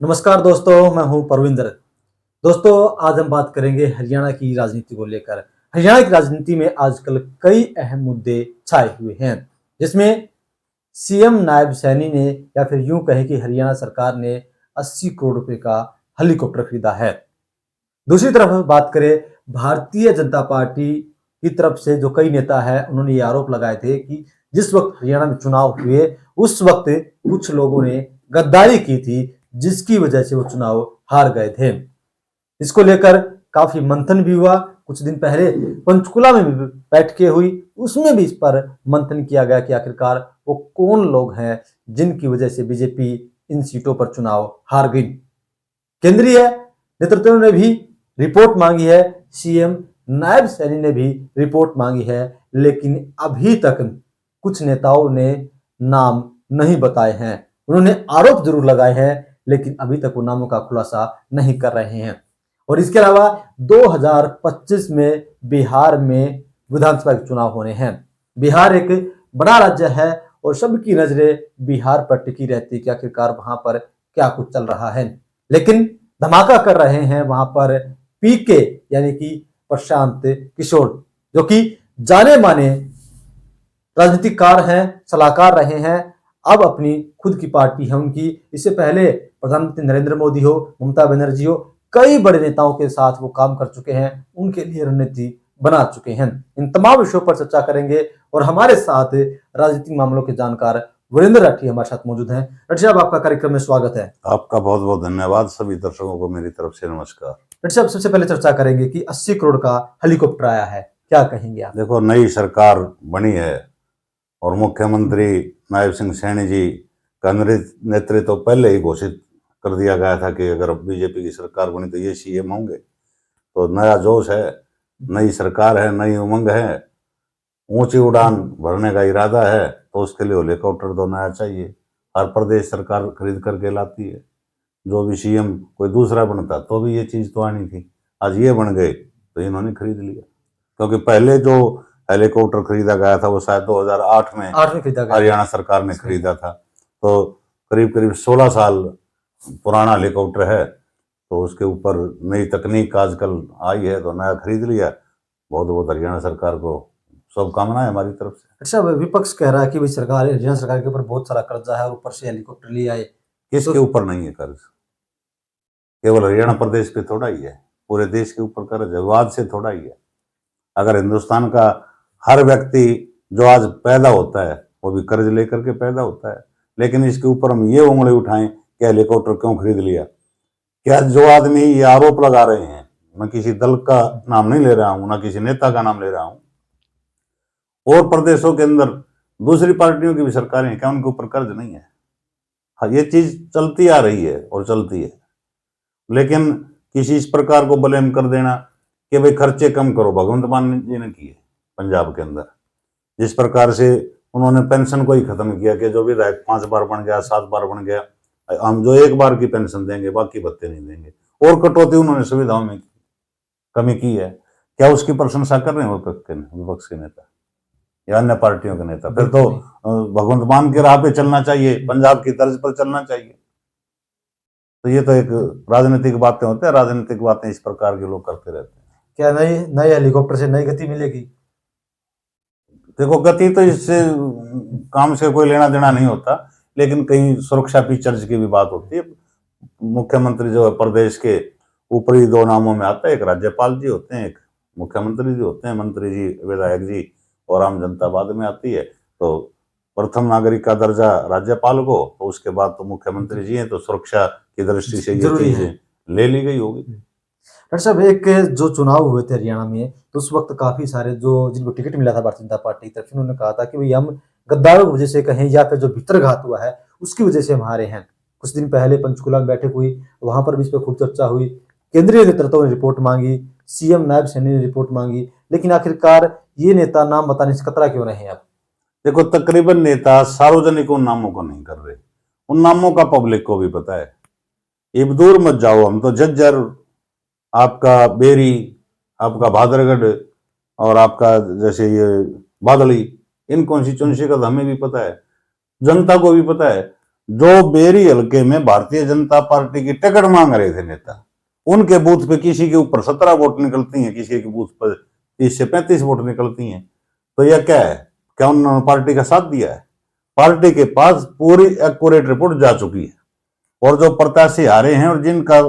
नमस्कार दोस्तों, मैं हूं परविंदर। दोस्तों, आज हम बात करेंगे हरियाणा की राजनीति को लेकर। हरियाणा की राजनीति में आजकल कई अहम मुद्दे छाए हुए हैं, जिसमें सीएम नायब सैनी ने या फिर यूं कहें कि हरियाणा सरकार ने 80 करोड़ रुपए का हेलीकॉप्टर खरीदा है। दूसरी तरफ बात करें भारतीय जनता पार्टी की तरफ से जो कई नेता हैं, उन्होंने ये आरोप लगाए थे कि जिस वक्त हरियाणा में चुनाव हुए, उस वक्त कुछ लोगों ने गद्दारी की थी, जिसकी वजह से वो चुनाव हार गए थे। इसको लेकर काफी मंथन भी हुआ। कुछ दिन पहले पंचकुला में भी बैठकें हुई, उसमें भी इस पर मंथन किया गया कि आखिरकार वो कौन लोग हैं जिनकी वजह से बीजेपी इन सीटों पर चुनाव हार गई। केंद्रीय नेतृत्व ने भी रिपोर्ट मांगी है, सीएम नायब सैनी ने भी रिपोर्ट मांगी है, लेकिन अभी तक कुछ नेताओं ने नाम नहीं बताए हैं। उन्होंने आरोप जरूर लगाए हैं, लेकिन अभी तक वो नामों का खुलासा नहीं कर रहे हैं। और इसके अलावा 2025 में बिहार में विधानसभा के चुनाव होने हैं। बिहार एक बड़ा राज्य है और सबकी नजरें बिहार पर टिकी रहती है कि आखिरकार वहां पर क्या कुछ चल रहा है। लेकिन धमाका कर रहे हैं वहां पर पीके यानी कि प्रशांत किशोर, जो कि जाने माने राजनीतिकार हैं, सलाहकार रहे हैं। अब अपनी खुद की पार्टी है उनकी। इससे पहले प्रधानमंत्री नरेंद्र मोदी हो, ममता बनर्जी हो, कई बड़े नेताओं के साथ वो काम कर चुके हैं, उनके लिए रणनीति बना चुके हैं। इन तमाम विषयों पर चर्चा करेंगे और हमारे साथ राजनीतिक मामलों के जानकार वीरेंद्र राठी हमारे साथ मौजूद हैं। राठी साहब, आपका कार्यक्रम में स्वागत है। आपका बहुत बहुत धन्यवाद। सभी दर्शकों को मेरी तरफ से नमस्कार। राठी साहब, सबसे पहले चर्चा करेंगे कि 80 करोड़ का हेलीकॉप्टर आया है, क्या कहेंगे आप? देखो, नई सरकार बनी है और मुख्यमंत्री नायब सिंह सैनी जी का नेतृत्व पहले ही घोषित कर दिया गया था कि अगर बीजेपी की सरकार बनी तो ये सीएम होंगे। तो नया जोश है, नई सरकार है, नई उमंग है, ऊंची उड़ान भरने का इरादा है। तो उसके लिए हेलीकॉप्टर तो नया चाहिए। हर प्रदेश सरकार खरीद करके लाती है। जो भी सीएम कोई दूसरा बनता तो भी ये चीज़ तो आनी थी। आज ये बन गए तो इन्होंने खरीद लिया, क्योंकि पहले जो हेलीकॉप्टर खरीदा गया था वो शायद 2008 में खरीदा गया, हरियाणा सरकार ने खरीदा था। तो करीब करीब 16 साल पुराना हेलीकॉप्टर है। तो उसके ऊपर नई तकनीक आजकल आई है तो नया खरीद लिया। बहुत बहुत हरियाणा सरकार को शुभकामनाएं हमारी तरफ से। अच्छा, विपक्ष कह रहा है कि भाई सरकार, हरियाणा सरकार के ऊपर बहुत सारा कर्जा है और ऊपर से हेलीकॉप्टर ले आए। किसके ऊपर नहीं है कर्ज? केवल हरियाणा प्रदेश पे थोड़ा ही है, पूरे देश के ऊपर कर्ज है। विवाद से थोड़ा ही है। अगर हिंदुस्तान का हर व्यक्ति जो आज पैदा होता है वो भी कर्ज लेकर के पैदा होता है, लेकिन इसके ऊपर हम ये उंगली उठाएं कि हेलीकॉप्टर क्यों खरीद लिया? क्या जो आदमी ये आरोप लगा रहे हैं, मैं किसी दल का नाम नहीं ले रहा हूं, ना किसी नेता का नाम ले रहा हूं, और प्रदेशों के अंदर दूसरी पार्टियों की भी सरकारें हैं, क्या उनके ऊपर कर्ज नहीं है? हाँ, ये चीज चलती आ रही है और चलती है। लेकिन किसी इस प्रकार को ब्लेम कर देना कि भाई खर्चे कम करो, भगवंत मान जी ने किए पंजाब के अंदर। जिस प्रकार से उन्होंने पेंशन को ही खत्म किया कि जो विधायक 5 बार बन गया, 7 बार बन गया, हम जो 1 बार की पेंशन देंगे, बाकी भत्ते नहीं देंगे। और कटौती उन्होंने सुविधाओं में कमी की है। क्या उसकी प्रशंसा कर रहे हैं विपक्ष के नेता या अन्य पार्टियों के नेता? फिर तो भगवंत मान के राह पे चलना चाहिए, पंजाब की तर्ज पर चलना चाहिए। तो ये तो एक राजनीतिक बातें होती है, राजनीतिक बातें इस प्रकार के लोग करते रहते हैं। क्या नए नए हेलीकॉप्टर से नई गति मिलेगी? देखो, गति तो इससे काम से कोई लेना देना नहीं होता, लेकिन कहीं सुरक्षा फीचर्स की भी बात होती है। मुख्यमंत्री जो है प्रदेश के ऊपरी 2 नामों में आता है, एक राज्यपाल जी होते हैं, एक मुख्यमंत्री जी होते हैं। मंत्री जी, विधायक जी और आम जनता बाद में आती है। तो प्रथम नागरिक का दर्जा राज्यपाल को, तो उसके बाद तो मुख्यमंत्री जी हैं। तो सुरक्षा की दृष्टि से ये चीजें ले ली गई होगी। डॉक्टर साहब, एक जो चुनाव हुए थे हरियाणा में, तो उस वक्त काफी सारे जो जिनको टिकट मिला था भारतीय जनता पार्टी की तरफ से, उन्होंने कहा था कि भाई हम गद्दारों की वजह से कहें या फिर जो भीतरघात हुआ है उसकी वजह से हम हारे हैं। कुछ दिन पहले पंचकुला में बैठक हुई, वहां पर भी इस पर खूब चर्चा हुई। केंद्रीय नेतृत्व ने रिपोर्ट मांगी, सीएम नायब सैनी ने रिपोर्ट मांगी, लेकिन आखिरकार ये नेता नाम बताने से कतरा क्यों रहे हैं? आप देखो, तकरीबन नेता सार्वजनिक उन नामों को नहीं कर रहे। उन नामों का पब्लिक को भी पता है। अब दूर मत जाओ, हम तो झज्जर, आपका बेरी, आपका भादरगढ़ और आपका जैसे ये बादली, इन कॉन्स्टिट्यूंसी का तो हमें भी पता है, जनता को भी पता है। जो बेरी हल्के में भारतीय जनता पार्टी की टिकट मांग रहे थे नेता, उनके बूथ पे किसी के ऊपर 17 वोट निकलती हैं, किसी के बूथ पर 30 से 35 वोट निकलती हैं। तो यह क्या है? क्या उन्होंने पार्टी का साथ दिया है? पार्टी के पास पूरी एक्यूरेट रिपोर्ट जा चुकी है, और जो प्रत्याशी हारे हैं और जिनका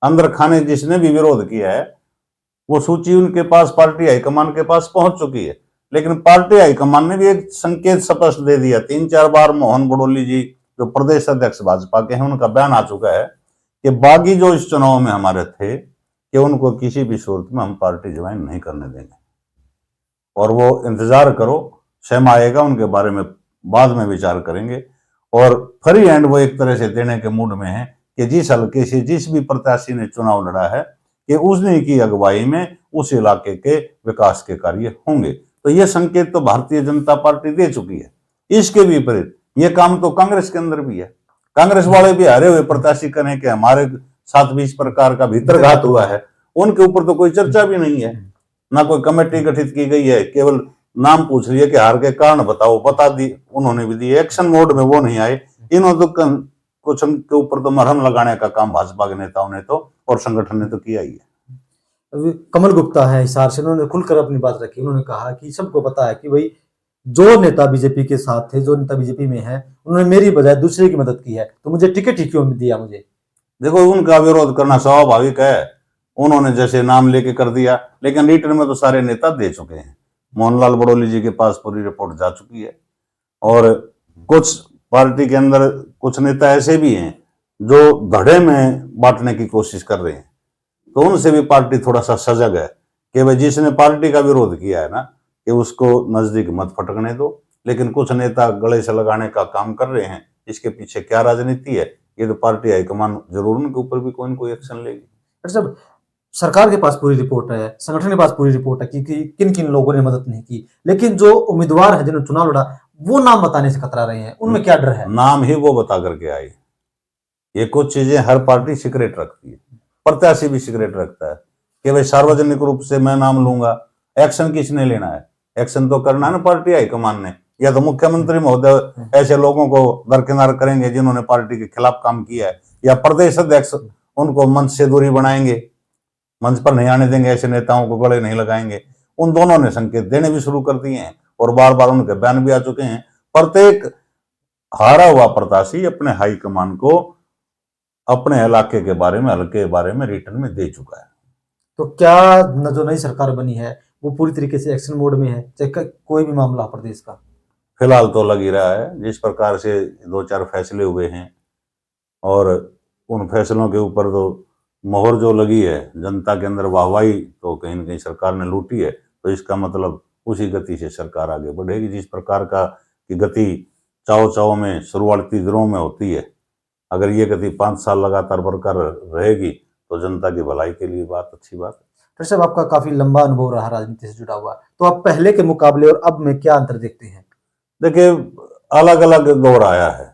अंदर खाने जिसने भी विरोध किया है, वो सूची उनके पास, पार्टी हाईकमान के पास पहुंच चुकी है। लेकिन पार्टी हाईकमान ने भी एक संकेत स्पष्ट दे दिया। 3-4 बार मोहन बड़ोली जी जो प्रदेश अध्यक्ष भाजपा के हैं, उनका बयान आ चुका है कि बागी जो इस चुनाव में हमारे थे, कि उनको किसी भी सूरत में हम पार्टी ज्वाइन नहीं करने देंगे, और वो इंतजार करो, समय आएगा, उनके बारे में बाद में विचार करेंगे। और फ्री हैंड वो एक तरह से देने के मूड में है कि जिस हल्के से जिस भी प्रत्याशी ने चुनाव लड़ा है, कि उसने की अगुवाई में उस इलाके के विकास के कार्य होंगे। तो ये संकेत तो भारतीय जनता पार्टी दे चुकी है। इसके विपरीत ये काम तो कांग्रेस के अंदर भी है। कांग्रेस वाले भी हारे हुए प्रत्याशी करें कि हमारे साथ भी इस प्रकार का भीतरघात हुआ है, उनके ऊपर तो कोई चर्चा भी नहीं है, ना कोई कमेटी गठित की गई है। केवल नाम पूछ लिया कि हार के कारण बताओ, बता दी, उन्होंने भी दी। एक्शन मोड में वो नहीं आए। इन्होंने तो कुछ के ऊपर तो मरहम लगाने का काम भाजपा के नेताओं ने तो और संगठन ने तो किया ही है। अभी कमल गुप्ता है हिसार से, उन्होंने खुलकर अपनी बात रखी। उन्होंने कहा कि सबको पता है कि भाई जो नेता बीजेपी के साथ थे, जो नेता बीजेपी में है, उन्होंने मेरी बजाय दूसरे की मदद की है, तो मुझे टिकट ही क्यों दिया मुझे। देखो, उनका विरोध करना स्वाभाविक है। उन्होंने जैसे नाम लेके कर दिया, लेकिन रिटर्न में तो सारे नेता दे चुके हैं। मोहनलाल बड़ोली जी के पास पूरी रिपोर्ट जा चुकी है, और कुछ पार्टी के अंदर कुछ नेता ऐसे भी हैं जो धड़े में बांटने की कोशिश कर रहे हैं। तो उनसे भी पार्टी थोड़ा सा सजग है कि भाई जिसने पार्टी का विरोध किया है ना, कि उसको नजदीक मत फटकने दो। लेकिन कुछ नेता गले से लगाने का काम कर रहे हैं। इसके पीछे क्या राजनीति है, ये तो पार्टी हाईकमान जरूर उनके ऊपर भी कोई न कोई एक्शन लेगी। डॉक्टर साहब, सरकार के पास पूरी रिपोर्ट है, संगठन के पास पूरी रिपोर्ट है कि किन किन लोगों ने मदद नहीं की, लेकिन जो उम्मीदवार है जिन्होंने चुनाव लड़ा, वो नाम बताने से कतरा रहे हैं। उनमें क्या डर है? नाम ही वो बता करके आए। ये कुछ चीजें हर पार्टी सीक्रेट रखती है, प्रत्याशी भी सीक्रेट रखता है कि भाई सार्वजनिक रूप से मैं नाम लूंगा। एक्शन किसने लेना है? एक्शन तो करना है ना पार्टी हाईकमान ने, या तो मुख्यमंत्री महोदय ऐसे लोगों को दरकिनार करेंगे जिन्होंने पार्टी के खिलाफ काम किया है, या प्रदेश अध्यक्ष उनको मंच से दूरी बनाएंगे, मंच पर नहीं आने देंगे, ऐसे नेताओं को गले नहीं लगाएंगे। उन दोनों ने संकेत देने भी शुरू कर दिए हैं, और बार बार उनके बयान भी आ चुके हैं। प्रत्येक हारा हुआ प्रत्याशी अपने हाईकमान को अपने इलाके के बारे में, हल्के के बारे में रिटर्न में दे चुका है। तो क्या जो नई सरकार बनी है वो पूरी तरीके से एक्शन मोड में है, चाहे कोई भी मामला प्रदेश का? फिलहाल तो लग ही रहा है, जिस प्रकार से 2-4 फैसले हुए हैं, और उन फैसलों के ऊपर तो मोहर जो लगी है, जनता के अंदर वाहवाही तो कहीं न कहीं सरकार ने लूटी है। तो इसका मतलब उसी गति से सरकार आगे बढ़ेगी, जिस प्रकार का की गति चाव चाव में शुरुआती दिनों में होती है। अगर ये गति 5 साल लगातार बरकरार रहेगी तो जनता की भलाई के लिए बात, अच्छी बात है। डॉक्टर साहब, आपका काफी लंबा अनुभव रहा राजनीति से जुड़ा हुआ, तो आप पहले के मुकाबले और अब में क्या अंतर देखते हैं? देखिए, अलग अलग दौर आया है।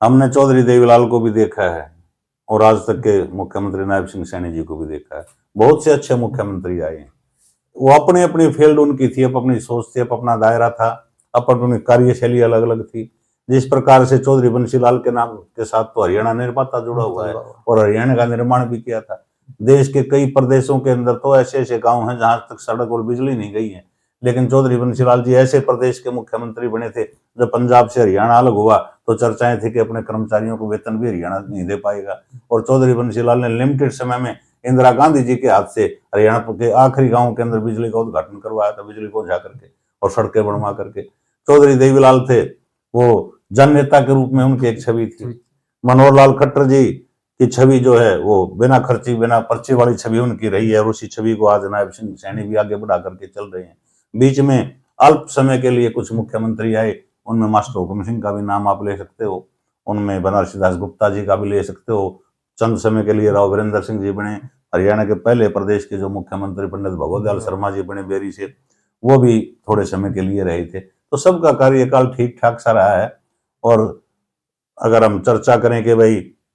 हमने चौधरी देवीलाल को भी देखा है, और आज तक के मुख्यमंत्री नायब सिंह सैनी जी को भी देखा है। बहुत से अच्छे मुख्यमंत्री आए हैं। वो अपनी अपनी फील्ड उनकी थी, अपनी सोच थी, अपना दायरा था, अपनी कार्यशैली अलग अलग थी। जिस प्रकार से चौधरी बंसीलाल के नाम के साथ तो हरियाणा निर्माता जुड़ा हुआ है, और हरियाणा का निर्माण भी किया था। देश के कई प्रदेशों के अंदर तो ऐसे ऐसे गांव हैं जहां तक सड़क और बिजली नहीं गई है, लेकिन चौधरी बंसीलाल जी ऐसे प्रदेश के मुख्यमंत्री बने थे। जब पंजाब से हरियाणा अलग हुआ तो चर्चाएं थी कि अपने कर्मचारियों को वेतन भी हरियाणा नहीं दे पाएगा, और चौधरी बंसीलाल ने लिमिटेड समय में इंदिरा गांधी जी के हाथ से हरियाणा के आखिरी गांव के अंदर बिजली का उद्घाटन करवाया था, बिजली को जा करके और सड़कें बनवा करके। चौधरी देवीलाल थे, वो जन नेता के रूप में उनकी एक छवि थी। मनोहर लाल खट्टर जी की छवि जो है वो बिना खर्ची बिना पर्ची वाली छवि उनकी रही है, और उसी छवि को आज नायब सिंह सैनी भी आगे बढ़ा करके चल रहे हैं। बीच में अल्प समय के लिए कुछ मुख्यमंत्री आए, उनमें मास्टर हुकुम सिंह का भी नाम आप ले सकते हो, उनमें बनारसी दास गुप्ता जी का भी ले सकते हो। चंद समय के लिए राव वीरेंद्र सिंह जी बने। हरियाणा के पहले प्रदेश के जो मुख्यमंत्री पंडित भगवत दयाल शर्मा जी बने बेरी से, वो भी थोड़े समय के लिए रहे थे। तो सबका कार्यकाल ठीक ठाक सा रहा है। और अगर हम चर्चा करें कि भाई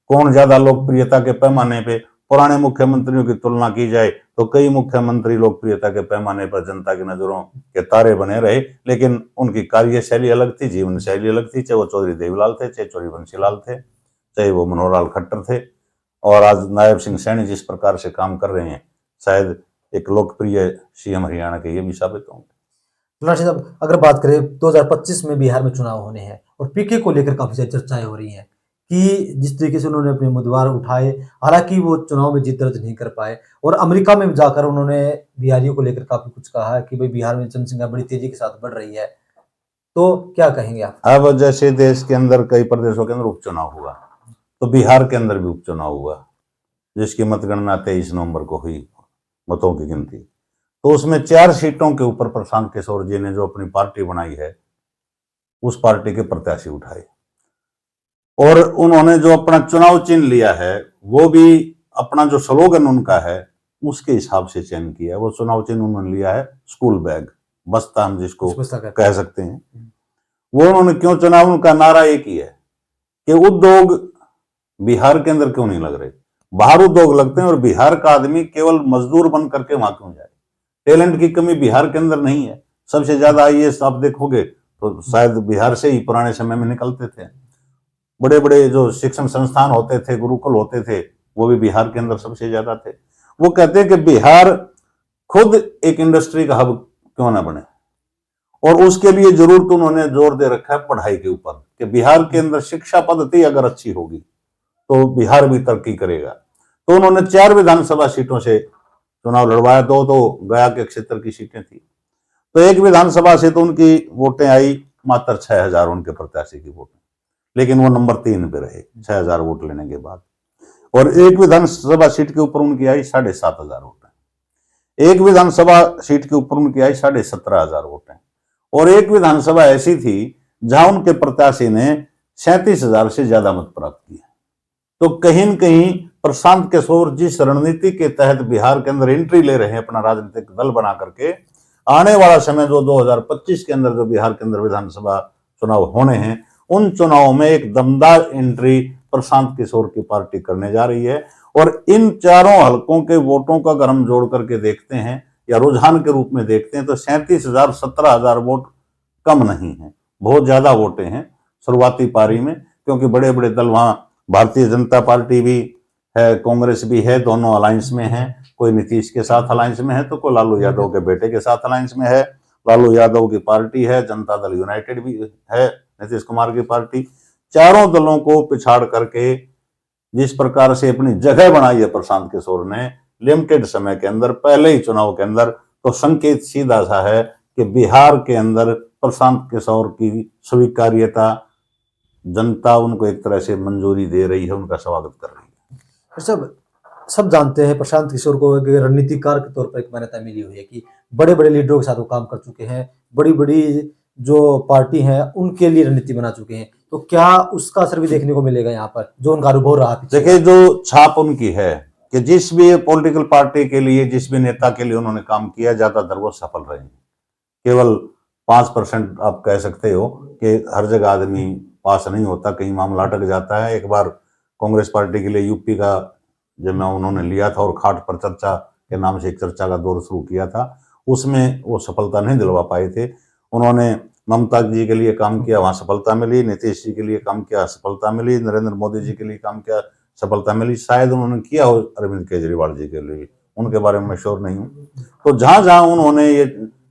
कौन ज्यादा लोकप्रियता के पैमाने पे पुराने मुख्यमंत्रियों की तुलना की जाए, तो कई मुख्यमंत्री लोकप्रियता के पैमाने पर जनता की नजरों के तारे बने रहे, लेकिन उनकी कार्यशैली अलग थी, जीवन शैली अलग थी। चाहे वो चौधरी देवीलाल थे, चाहे चौधरी बंसीलाल थे, चाहे वो मनोहर लाल खट्टर थे, और आज नायब सिंह सैनी जिस प्रकार से काम कर रहे हैं, शायद एक लोकप्रिय सीएम हरियाणा के ये भी साबित होंगे। राशि साहब, अगर बात करें 2025 में बिहार में चुनाव होने हैं और पीके को लेकर काफी सारी चर्चाएं हो रही हैं कि जिस तरीके से उन्होंने अपने उम्मीदवार उठाए, हालांकि वो चुनाव में जीत दर्ज नहीं कर पाए, और अमेरिका में जाकर उन्होंने बिहारियों को लेकर काफी कुछ कहा है कि भाई बिहार में जनसंख्या बड़ी तेजी के साथ बढ़ रही है, तो क्या कहेंगे आप? अब जैसे देश के अंदर कई प्रदेशों के अंदर उपचुनाव हुआ, तो बिहार के अंदर भी उपचुनाव हुआ, जिसकी मतगणना 23 नवंबर को हुई, मतों की गिनती। तो उसमें 4 सीटों के ऊपर प्रशांत किशोर जी ने जो अपनी पार्टी बनाई है, उस पार्टी के प्रत्याशी उठाए, और उन्होंने जो अपना चुनाव चिन्ह लिया है, वो भी अपना जो स्लोगन उनका है उसके हिसाब से चयन किया है। वो चुनाव चिन्ह उन्होंने लिया है स्कूल बैग, बस्ता हम जिसको कह सकते हैं। वो उन्होंने क्यों चुना? उनका नारा एक ही है कि उद्योग बिहार के अंदर क्यों नहीं लग रहे, बाहर उद्योग लगते हैं, और बिहार का आदमी केवल मजदूर बन करके वहां क्यों जाए। टैलेंट की कमी बिहार के अंदर नहीं है। सबसे ज्यादा आईएएस आप देखोगे तो शायद बिहार से ही पुराने समय में निकलते थे। बड़े बड़े जो शिक्षण संस्थान होते थे, गुरुकुल होते थे, वो भी बिहार के अंदर सबसे ज्यादा थे। वो कहते हैं कि बिहार खुद एक इंडस्ट्री का हब क्यों ना बने, और उसके लिए जरूर तो उन्होंने जोर दे रखा है पढ़ाई के ऊपर, कि बिहार के अंदर शिक्षा पद्धति अगर अच्छी होगी तो बिहार भी तरक्की करेगा। तो उन्होंने 4 विधानसभा सीटों से चुनाव लड़वाया। 2 तो गया के क्षेत्र की सीटें थी। तो एक विधानसभा से तो उनकी वोटें आई मात्र 6000 उनके प्रत्याशी की वोटें, लेकिन वो नंबर 3 पे रहे 6000 वोट लेने के बाद। और एक विधानसभा सीट के ऊपर उनकी आई 7500 वोटें। एक विधानसभा सीट के ऊपर उनकी आई 17500 वोटें। और एक विधानसभा ऐसी थी जहां उनके प्रत्याशी ने 37,000 से ज्यादा मत प्राप्त किए। तो कहीं न कहीं प्रशांत किशोर जिस रणनीति के तहत बिहार के अंदर एंट्री ले रहे हैं, अपना राजनीतिक दल बना करके, आने वाला समय जो 2025 के अंदर जो बिहार के अंदर विधानसभा चुनाव होने हैं, उन चुनावों में एक दमदार एंट्री प्रशांत किशोर की पार्टी करने जा रही है। और इन चारों हलकों के वोटों का अगर हम जोड़ करके देखते हैं या रुझान के रूप में देखते हैं, तो 37,000 17,000 वोट कम नहीं है, बहुत ज्यादा वोटें हैं शुरुआती पारी में। क्योंकि बड़े बड़े दल वहां भारतीय जनता पार्टी भी है, कांग्रेस भी है, दोनों अलायंस में है। कोई नीतीश के साथ अलायंस में है, तो कोई लालू यादव के बेटे के साथ अलायंस में है। लालू यादव की पार्टी है, जनता दल यूनाइटेड भी है, नीतीश कुमार की पार्टी। चारों दलों को पिछाड़ करके जिस प्रकार से अपनी जगह बनाई है प्रशांत किशोर ने लिमिटेड समय के अंदर, पहले ही चुनाव के अंदर, तो संकेत सीधा सा है कि बिहार के अंदर प्रशांत किशोर की स्वीकार्यता, जनता उनको एक तरह से मंजूरी दे रही है, उनका स्वागत कर रही है। सब जानते हैं प्रशांत किशोर को एक रणनीतिकार के तौर पर एक मान्यता मिली हुई है कि बड़े बड़े लीडरों के साथ वो काम कर चुके हैं, बड़ी बड़ी जो पार्टी है उनके लिए रणनीति बना चुके हैं। तो क्या उसका असर भी देखने को मिलेगा यहाँ पर, जो उनका अनुभव रहा पीछे? देखिए, जो छाप उनकी है कि जिस भी पॉलिटिकल पार्टी के लिए, जिस भी नेता के लिए उन्होंने काम किया, ज्यादातर वो सफल रहे हैं। केवल 5% आप कह सकते हो कि हर जगह आदमी पास नहीं होता, कहीं मामला अटक जाता है। एक बार कांग्रेस पार्टी के लिए यूपी का जब मैं उन्होंने लिया था और खाट पर चर्चा के नाम से एक चर्चा का दौर शुरू किया था, उसमें वो सफलता नहीं दिलवा पाए थे। उन्होंने ममता जी के लिए काम किया, वहां सफलता मिली। नीतीश जी के लिए काम किया, सफलता मिली। नरेंद्र मोदी जी के लिए काम किया, सफलता मिली। शायद उन्होंने किया हो अरविंद केजरीवाल जी के लिए, उनके बारे में मैं श्योर नहीं हूँ। तो जहां जहां उन्होंने ये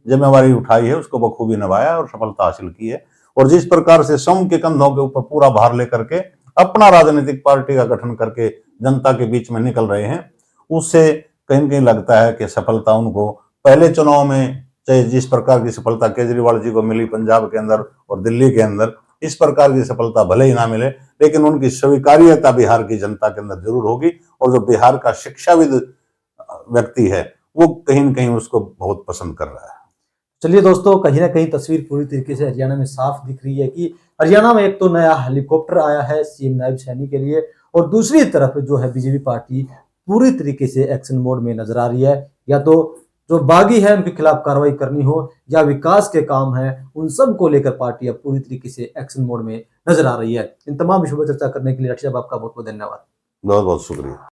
जिम्मेवारी उठाई है उसको बखूबी निभाया और सफलता हासिल की है। और जिस प्रकार से सम के कंधों के ऊपर पूरा भार लेकर के अपना राजनीतिक पार्टी का गठन करके जनता के बीच में निकल रहे हैं, उससे कहीं न कहीं लगता है कि सफलता उनको पहले चुनाव में, चाहे जिस प्रकार की सफलता केजरीवाल जी को मिली पंजाब के अंदर और दिल्ली के अंदर, इस प्रकार की सफलता भले ही ना मिले, लेकिन उनकी स्वीकार्यता बिहार की जनता के अंदर जरूर होगी। और जो बिहार का शिक्षाविद व्यक्ति है वो कहीं न कहीं उसको बहुत पसंद कर रहा है। चलिए दोस्तों, कहीं ना कहीं तस्वीर पूरी तरीके से हरियाणा में साफ दिख रही है कि हरियाणा में एक तो नया हेलीकॉप्टर आया है सीएम नायब सैनी के लिए, और दूसरी तरफ जो है बीजेपी पार्टी पूरी तरीके से एक्शन मोड में नजर आ रही है। या तो जो बागी है उनके खिलाफ कार्रवाई करनी हो या विकास के काम है, उन सब को लेकर पार्टी अब पूरी तरीके से एक्शन मोड में नजर आ रही है। इन तमाम विषयों पर चर्चा करने के लिए राठी साहब आपका बहुत बहुत धन्यवाद। बहुत बहुत शुक्रिया।